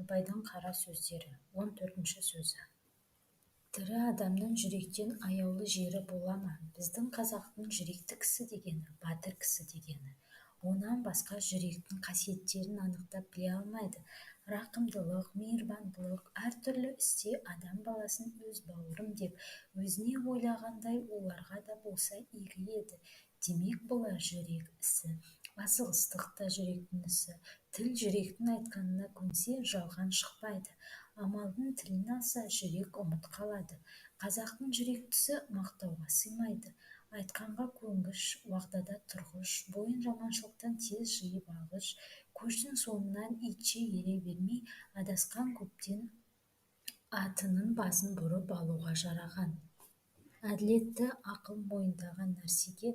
құнанбайдың қара сөздері 14-ші сөзі. Тірі адамның жүректен аяулы жері бола ма? Біздің қазақтың жүректі кісі дегені, батыр кісі дегені. Онан басқа жүректің қасиеттерін анықтап біле алмайды. Рақымдылық, мейірбандылық, әртүрлі істе адам баласын өз бауырым деп, өзіне ойлағандай оларға да болса игі еді. Демек бұлар жүрек ісі. Асығыстық та жүректің ісі. Тіл жүректің айтқанына көнсе, жалған шықпайды. Амалдың тілін алса, жүрек ұмыт қалады. Қазақтың жүректісі мақтауға сыймайды. Айтқанға көнгіш, уағдада тұрғыш, бойын жаманшылықтан тез жиып алғыш, көштің соңынан итше ере бермей, адасқан көптен атының басын бұрып алуға жараған. Әділетті ақыл мойындаған нәрсеге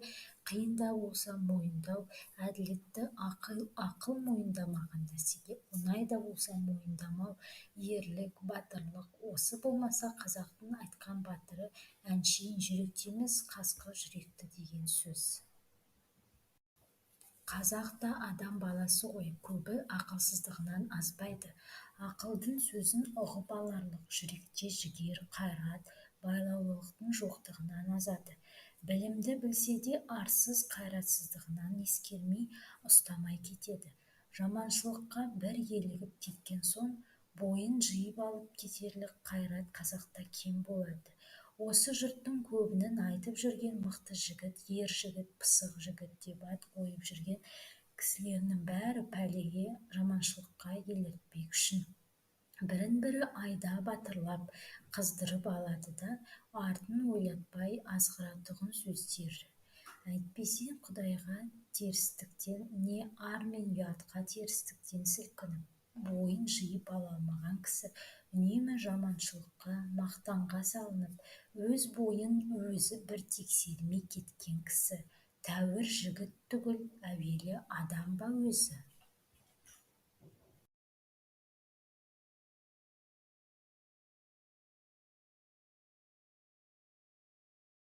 қиын да болса мойындау, әділетті ақыл мойындамаған нәрсеге оңай да болса мойындамау, ерлік, батырлық, осы болмаса қазақтың айтқан батыры әншейін жүректі емес, қасқыр жүректі деген сөз. Қазақ та адам баласы ғой, көбі ақылсыздығынан азбайды. Ақылдың сөзін ұғып аларлық, жүректе жігер, қайрат, байлаулылықтың жоқтығынан азады. Білімді білсе де арсыз қайратсыздығынан ескермей, ұстамай кетеді. Жаманшылыққа бір елігіп кеткен соң, бойын жиып алып кетерлік қайрат қазақта кем болады. Осы жұрттың көбінің айтып жүрген мықты жігіт, ер жігіт, пысық жігіт деп ат қойып жүрген кісілерінің бәрі пәлеге, жаманшылыққа еліктпек үшін бірін-бірі айда батырлап, қыздырып алады да, артын ойлатпай азғыратұғын сөздер. Әйтпесе Құдайға терістіктен не ар мен ұятқа терістіктен сілкініп, бойын жиып ала алмаған кісі үнемі жаманшылыққа, мақтанға салынып, өз бойын өзі бір тексермей кеткен кісі тәуір жігіт түгіл, әуелі адам ба өзі?